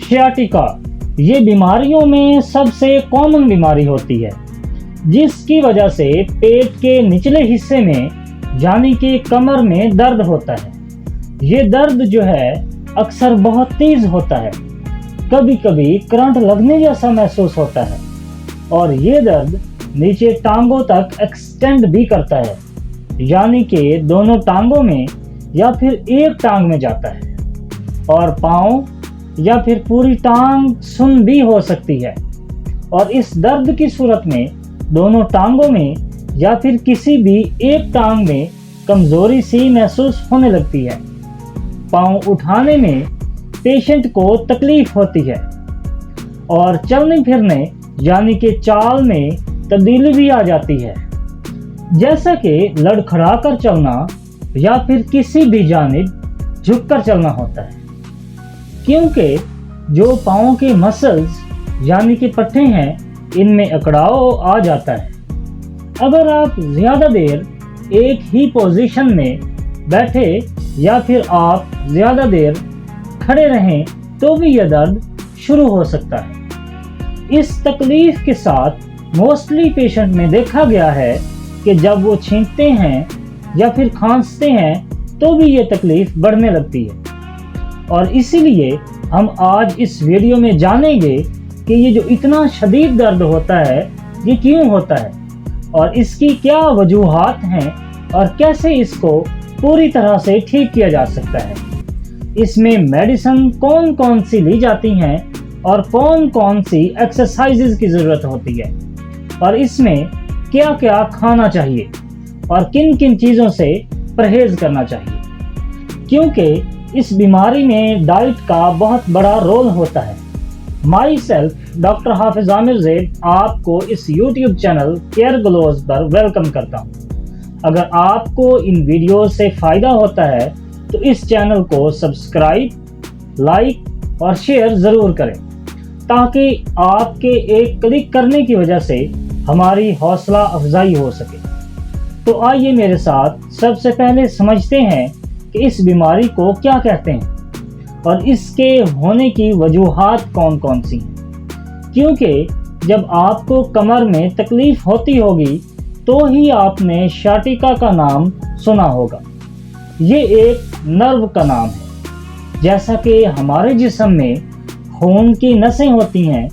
Sciatica ये बीमारियों में सबसे कॉमन बीमारी होती है, जिसकी वजह से पेट के निचले हिस्से में यानी कि कमर में दर्द होता है। ये दर्द जो है अक्सर बहुत तेज होता है, कभी कभी करंट लगने जैसा महसूस होता है और ये दर्द नीचे टांगों तक एक्सटेंड भी करता है, यानी कि दोनों टांगों में या फिर एक टांग में जाता है और पाँव या फिर पूरी टांग सुन्न भी हो सकती है। और इस दर्द की सूरत में दोनों टांगों में या फिर किसी भी एक टांग में कमजोरी सी महसूस होने लगती है। पाँव उठाने में पेशेंट को तकलीफ होती है और चलने फिरने यानी कि चाल में तब्दीली भी आ जाती है, जैसा कि लड़खड़ा कर चलना या फिर किसी भी जानिब झुककर चलना होता है, क्योंकि जो पाँव के मसल्स यानी कि पट्टे हैं इनमें अकड़ाव आ जाता है। अगर आप ज़्यादा देर एक ही पोजीशन में बैठे या फिर आप ज़्यादा देर खड़े रहें तो भी यह दर्द शुरू हो सकता है। इस तकलीफ के साथ मोस्टली पेशेंट में देखा गया है कि जब वो छींकते हैं या फिर खांसते हैं तो भी ये तकलीफ बढ़ने लगती है। और इसीलिए हम आज इस वीडियो में जानेंगे कि ये जो इतना शदीद दर्द होता है ये क्यों होता है और इसकी क्या वजूहात हैं और कैसे इसको पूरी तरह से ठीक किया जा सकता है। इसमें मेडिसिन कौन कौन सी ली जाती हैं और कौन कौन सी एक्सरसाइजेज की ज़रूरत होती है और इसमें क्या क्या खाना चाहिए और किन किन चीज़ों से परहेज़ करना चाहिए, क्योंकि इस बीमारी में डाइट का बहुत बड़ा रोल होता है। माई सेल्फ डॉक्टर हाफिज आमिर ज़ैद आपको इस यूट्यूब चैनल केयर ग्लोज पर वेलकम करता हूँ। अगर आपको इन वीडियो से फ़ायदा होता है तो इस चैनल को सब्सक्राइब, लाइक और शेयर ज़रूर करें, ताकि आपके एक क्लिक करने की वजह से हमारी हौसला अफजाई हो सके। तो आइए मेरे साथ सबसे पहले समझते हैं कि इस बीमारी को क्या कहते हैं और इसके होने की वजूहात कौन कौन सी हैं। क्योंकि जब आपको कमर में तकलीफ होती होगी तो ही आपने सियाटिका का नाम सुना होगा। ये एक नर्व का नाम है। जैसा कि हमारे जिस्म में खून की नसें होती हैं,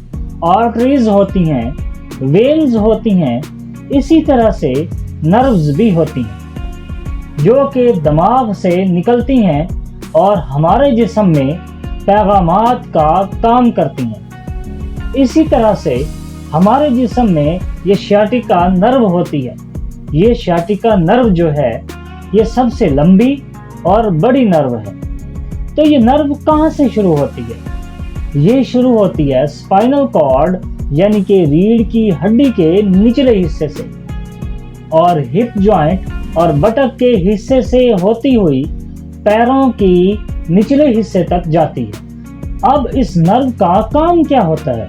आर्टरीज होती हैं, वेन्स होती हैं, इसी तरह से नर्व्स भी होती हैं जो कि दिमाग से निकलती हैं और हमारे जिस्म में पैगामात का काम करती हैं। इसी तरह से हमारे जिस्म में ये सियाटिका नर्व होती है। ये सियाटिका नर्व जो है ये सबसे लंबी और बड़ी नर्व है। तो ये नर्व कहाँ से शुरू होती है? ये शुरू होती है स्पाइनल कॉर्ड यानी कि रीढ़ की हड्डी के निचले हिस्से से और हिप जॉइंट और बटक के हिस्से से होती हुई पैरों की निचले हिस्से तक जाती है। अब इस नर्व का काम क्या होता है?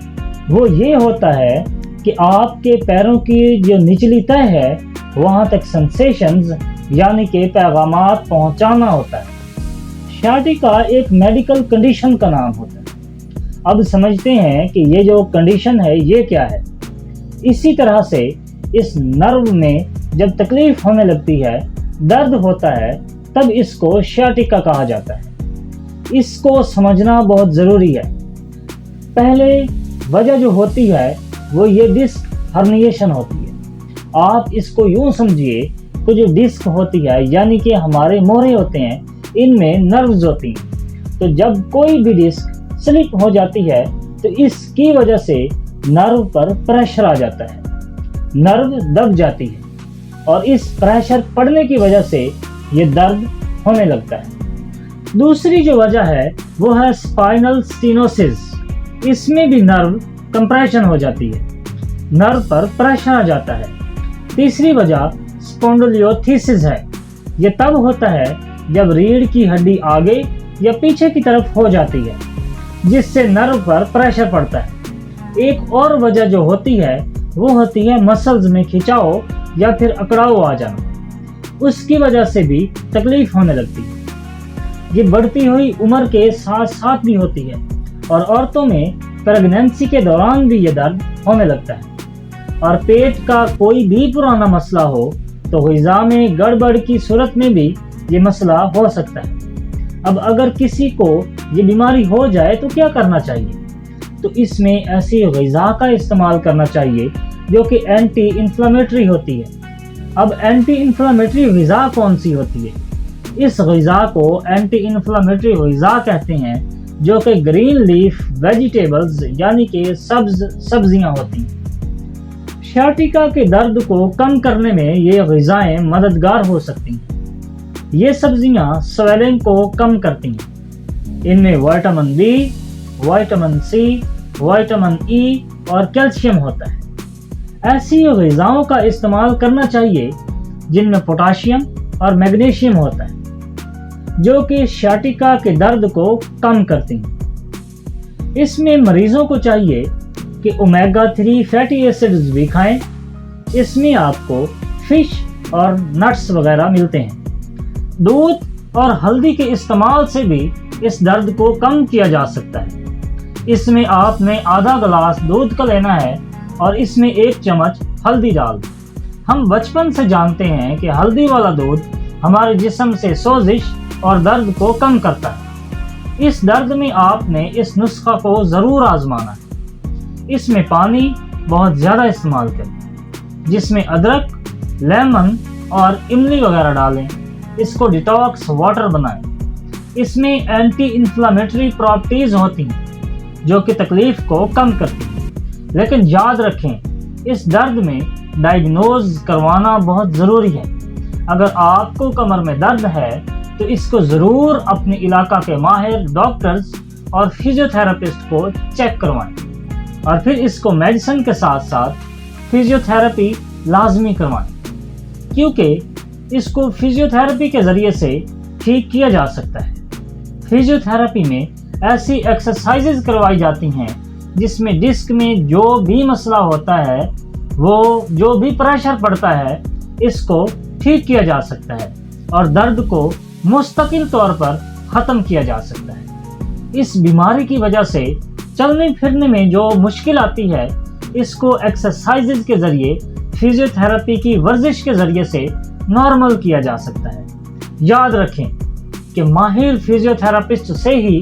वो ये होता है कि आपके पैरों की जो निचली तह है वहाँ तक सेंसेशंस यानी कि पैगामात पहुँचाना होता है। सियाटिका एक मेडिकल कंडीशन का नाम होता है। अब समझते हैं कि ये जो कंडीशन है ये क्या है। इसी तरह से इस नर्व में जब तकलीफ होने लगती है, दर्द होता है, तब इसको सियाटिका कहा जाता है। इसको समझना बहुत ज़रूरी है। पहले वजह जो होती है वो ये डिस्क हर्निएशन होती है। आप इसको यूँ समझिए कि जो डिस्क होती है यानी कि हमारे मोहरे होते हैं, इनमें नर्व्स होती हैं। तो जब कोई भी डिस्क स्लिप हो जाती है तो इसकी वजह से नर्व पर प्रेशर आ जाता है, नर्व दब जाती है और इस प्रेशर पड़ने की वजह से ये दर्द होने लगता है। दूसरी जो वजह है वो है स्पाइनल स्टीनोसिस। इसमें भी नर्व कंप्रेशन हो जाती है, नर्व पर प्रेशर आ जाता है। तीसरी वजह स्पॉन्डिलोलिसिस है। ये तब होता है जब रीढ़ की हड्डी आगे या पीछे की तरफ हो जाती है, जिससे नर्व पर प्रेशर पड़ता है। एक और वजह जो होती है वो होती है मसल्स में खिंचाव या फिर अकड़ाव आ जाना। उसकी वजह से भी तकलीफ होने लगती है। ये बढ़ती हुई उम्र के साथ साथ भी होती है। اور عورتوں میں پریگنینسی کے دوران بھی یہ درد ہونے لگتا ہے۔ اور پیٹ کا کوئی بھی پرانا مسئلہ ہو تو غذا میں گڑبڑ کی صورت میں بھی یہ مسئلہ ہو سکتا ہے۔ اب اگر کسی کو یہ بیماری ہو جائے تو کیا کرنا چاہیے؟ تو اس میں ایسی غذا کا استعمال کرنا چاہیے جو کہ اینٹی انفلیمیٹری ہوتی ہے۔ اب اینٹی انفلیمیٹری غذا کون سی ہوتی ہے؟ اس غذا کو اینٹی انفلیمیٹری غذا کہتے ہیں جو کہ گرین لیف ویجیٹیبلز یعنی کہ سبزیاں ہوتی ہیں۔ سیاٹیکا کے درد کو کم کرنے میں یہ غذائیں مددگار ہو سکتی ہیں۔ یہ سبزیاں سویلنگ کو کم کرتی ہیں۔ ان میں vitamin B, vitamin C, vitamin E اور کیلشیم ہوتا ہے۔ ایسی غذاؤں کا استعمال کرنا چاہیے جن میں پوٹاشیم اور میگنیشیم ہوتا ہے جو کہ سیاٹیکا کے درد کو کم کرتی ہیں۔ اس میں مریضوں کو چاہیے کہ اومیگا 3 فیٹی ایسڈز بھی کھائیں۔ اس میں آپ کو فش اور نٹس وغیرہ ملتے ہیں۔ دودھ اور ہلدی کے استعمال سے بھی اس درد کو کم کیا جا سکتا ہے۔ اس میں آپ نے آدھا گلاس دودھ کا لینا ہے اور اس میں 1 چمچ ہلدی ڈال دیں۔ ہم بچپن سے جانتے ہیں کہ ہلدی والا دودھ ہمارے جسم سے سوزش اور درد کو کم کرتا ہے۔ اس درد میں آپ نے اس نسخہ کو ضرور آزمانا ہے۔ اس میں پانی بہت زیادہ استعمال کریں، جس میں ادرک، لیمن اور املی وغیرہ ڈالیں۔ اس کو ڈیٹاکس واٹر بنائیں۔ اس میں اینٹی انفلیمیٹری پراپرٹیز ہوتی ہیں جو کہ تکلیف کو کم کرتی ہیں۔ لیکن یاد رکھیں، اس درد میں ڈائیگنوز کروانا بہت ضروری ہے۔ اگر آپ کو کمر میں درد ہے تو اس کو ضرور اپنے علاقہ کے ماہر ڈاکٹرز اور فزیوتھراپسٹ کو چیک کروائیں، اور پھر اس کو میڈیسن کے ساتھ ساتھ فزیوتھراپی لازمی کروائیں، کیونکہ اس کو فزیوتھراپی کے ذریعے سے ٹھیک کیا جا سکتا ہے۔ فزیوتھراپی میں ایسی ایکسرسائزز کروائی جاتی ہیں جس میں ڈسک میں جو بھی مسئلہ ہوتا ہے، وہ جو بھی پریشر پڑتا ہے، اس کو ٹھیک کیا جا سکتا ہے اور درد کو مستقل طور پر ختم کیا جا سکتا ہے۔ اس بیماری کی وجہ سے چلنے پھرنے میں جو مشکل آتی ہے، اس کو ایکسرسائزز کے ذریعے، فزیوتھراپی کی ورزش کے ذریعے سے نارمل کیا جا سکتا ہے۔ یاد رکھیں کہ ماہر فزیوتھراپسٹ سے ہی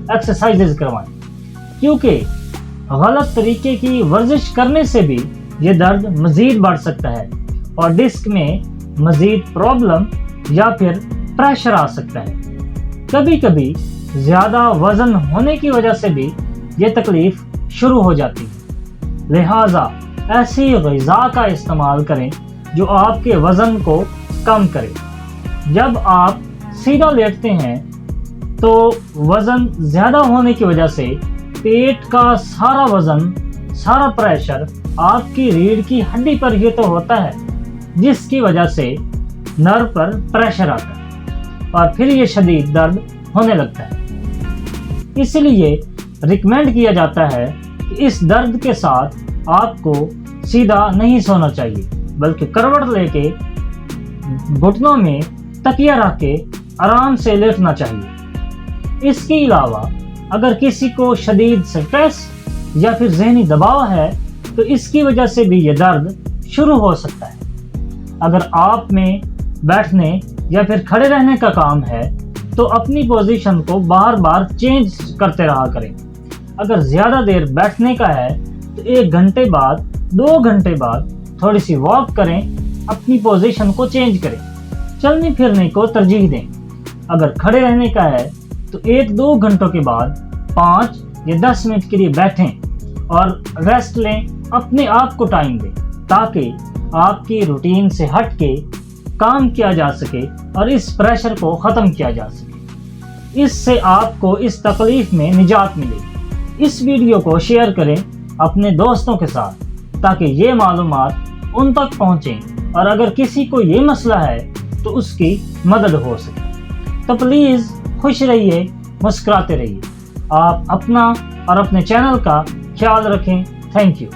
ایکسرسائزز کروائیں، کیونکہ غلط طریقے کی ورزش کرنے سے بھی یہ درد مزید بڑھ سکتا ہے اور ڈسک میں مزید پرابلم یا پھر پریشر آ سکتا ہے۔ کبھی کبھی زیادہ وزن ہونے کی وجہ سے بھی یہ تکلیف شروع ہو جاتی ہے۔ لہٰذا ایسی غذا کا استعمال کریں جو آپ کے وزن کو کم کرے۔ جب آپ سیدھا لیٹتے ہیں تو وزن زیادہ ہونے کی وجہ سے پیٹ کا سارا وزن، سارا پریشر آپ کی ریڑھ کی ہڈی پر ہی تو ہوتا ہے، جس کی وجہ سے نرو پر پریشر آتا ہے اور پھر یہ شدید درد ہونے لگتا ہے۔ اس لیے ریکمینڈ کیا جاتا ہے کہ اس درد کے ساتھ آپ کو سیدھا نہیں سونا چاہیے، بلکہ کروٹ لے کے گھٹنوں میں تکیہ رکھ کے آرام سے لیٹنا چاہیے۔ اس کے علاوہ اگر کسی کو شدید سٹریس یا پھر ذہنی دباؤ ہے تو اس کی وجہ سے بھی یہ درد شروع ہو سکتا ہے۔ اگر آپ میں بیٹھنے یا پھر کھڑے رہنے کا کام ہے تو اپنی پوزیشن کو بار بار چینج کرتے رہا کریں۔ اگر زیادہ دیر بیٹھنے کا ہے تو 1 گھنٹے بعد، 2 گھنٹے بعد تھوڑی سی واک کریں، اپنی پوزیشن کو چینج کریں، چلنے پھرنے کو ترجیح دیں۔ اگر کھڑے رہنے کا ہے تو 1-2 گھنٹوں کے بعد 5 یا 10 منٹ کے لیے بیٹھیں اور ریسٹ لیں، اپنے آپ کو ٹائم دیں تاکہ آپ کی روٹین سے ہٹ کے کام کیا جا سکے اور اس پریشر کو ختم کیا جا سکے۔ اس سے آپ کو اس تکلیف میں نجات ملے۔ اس ویڈیو کو شیئر کریں اپنے دوستوں کے ساتھ تاکہ یہ معلومات ان تک پہنچیں، اور اگر کسی کو یہ مسئلہ ہے تو اس کی مدد ہو سکے۔ تو پلیز خوش رہیے، مسکراتے رہیے۔ آپ اپنا اور اپنے چینل کا خیال رکھیں۔ Thank you.